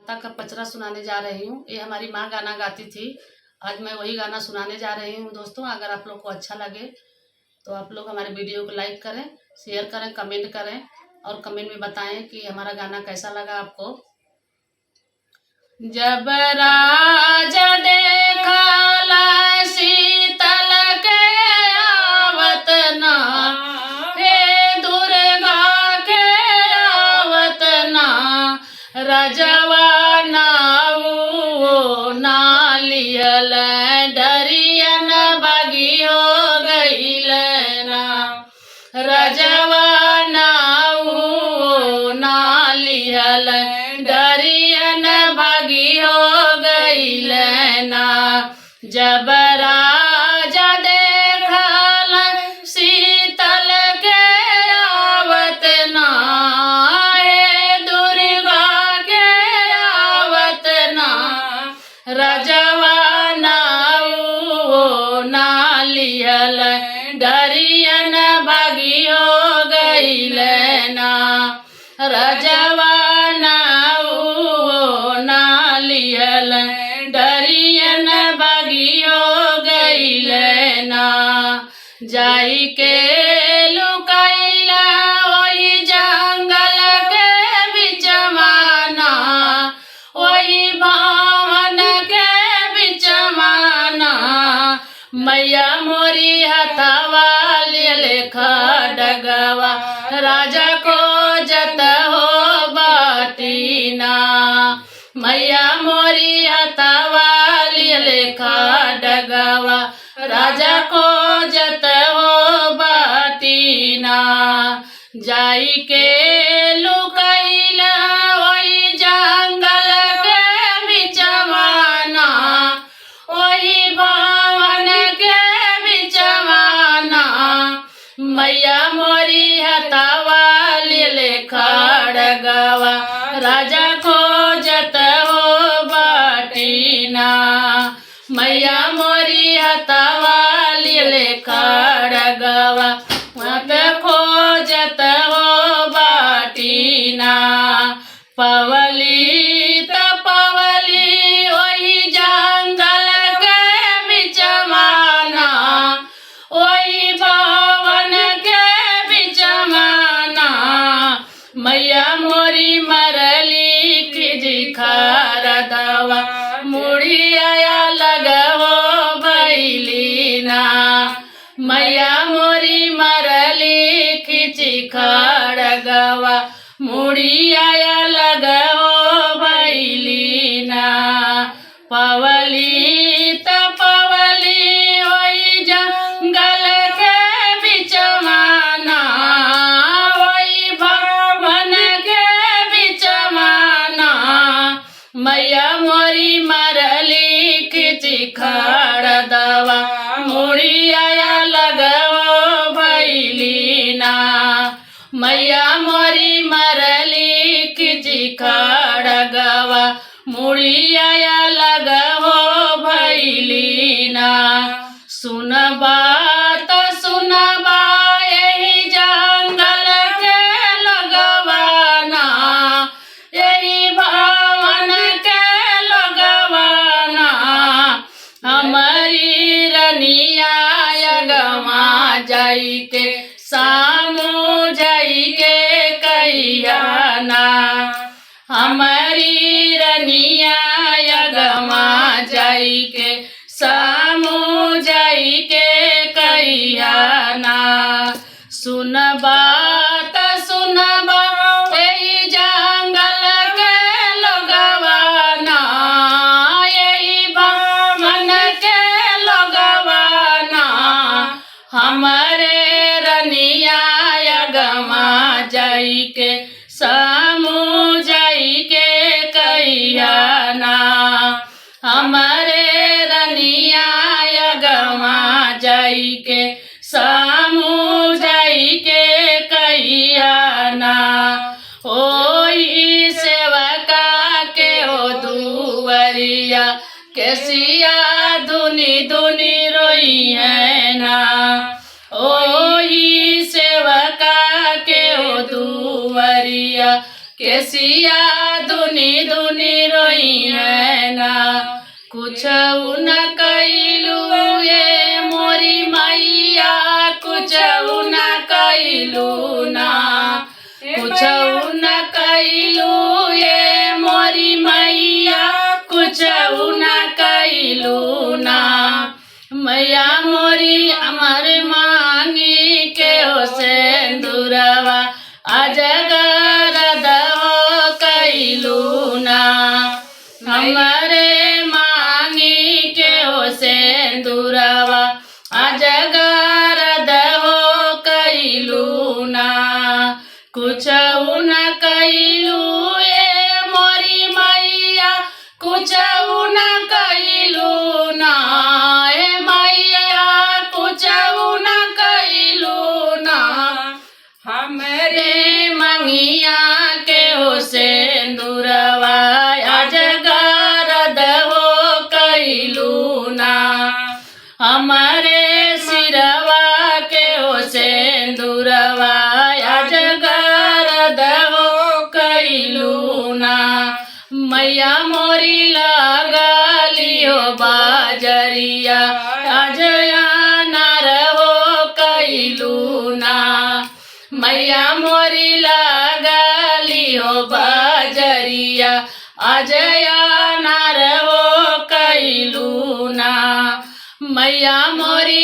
माता का पचरा सुनाने जा रही हूँ। ये हमारी माँ गाना गाती थी। आज मैं वही गाना सुनाने जा रही हूँ दोस्तों। अगर आप लोग को अच्छा लगे तो आप लोग हमारे वीडियो को लाइक करें, शेयर करें, कमेंट करें और कमेंट में बताएं कि हमारा गाना कैसा लगा आपको। जब राजा देखला शीतल के आवत ना, हे दुर्गा के आवत ना, राजवा नालियल डरियन बगी हो गईल ना, राजवा नालियल डरियन बगी हो गईल ना। जब राजा देखल शीतल के आवत ना, हे दुर्गा के आवत ना, राजवा नालियल डरियन बगी हो गईल ना, राजवा नालियल डरियन बगी हो गईल ना। जाई के लुकैला वही जंगल के बिचमाना, वही भवन के बिचमाना, मैया मोरी हथवा ले खड़गवा, राजा को जत हो बाटीना, मैया मोरी हथवा ले खड़गवा, राजा को जत हो बाटीना। जाई के लुकैला वही जंगल के बिचमाना, वही भवन के बिचमाना, मैया मोरी हथवा ले खड़गवा, राजा खोजत हो बाटीना, मैया मोरी हथवा ले खड़गवा, मत खोजत हो बाटीना। पवली त पवली वही जंगल के बिचमाना, वही भवन के बिचमाना, मैया मोरी मरली खिजी खरदवा, मुड़िया लगहो बैलीना, मैया मोरी मरली खिची खड़गवा, मुड़िया लगहो बैलीना। पवली त पवली वही जंगल के बिचमाना, वही भवन के बिचमाना, मैया मोरी मरली खिची खड़दवा, मुड़िया लगहो बैलीना, मैया मोरी मरली खिची खड़गवा, मुड़िया लगहो बैलीना। सुनबा त सुनबा यही जंगल के लगवाना, यही भवन के लगवाना, हमारी रनिया यगमा जाई के सामू जाई के कहियाना, हमारी रनिया यगमा जाई के सामू जाई के कहियाना। सुनबा त सुनबा यही जंगल के लगवाना, यही भवन के लगवाना, हमारे रनिया यगमा जाई के सामू जाई के कहियाना, हमारे रनिया यगमा जाई के सामू जाई के कहियाना। ओही सेवका के ओ दुवरिया, कैसिया धुनी धुनी रोई है ना, ओही सेवका के ओ दुवरिया, केसिया धुनी धुनी रो कुछऊ न कइलू ये मोरी मैया कुछऊ न कइलू ना कुछऊ न कइलू ये मोरी मैया कुछऊ न कइलू ना मैया मोरी अमर मांगी के हो सिंदूरवा अजगर दहो कइलू ना हमारे मांगी के हो सिंदूरवा अजगर दहो कइलू ना कुछऊ न कइलू ये मोरी मैया कुछऊ न कइलू ना ए मैया कुछऊ न कइलू ना हमरे मंगिया के हो सिंदूरवा अजगर दहो कइलू ना हमारे सिरवा के हो सिंदूरवा अजगर दहो कइलू ना मैया मोरी लगली हो बाजरिया अजया नार हो कइलू ना मैया मोरी लगली हो बाजरिया अजया नार हो कइलू ना मैया मोरी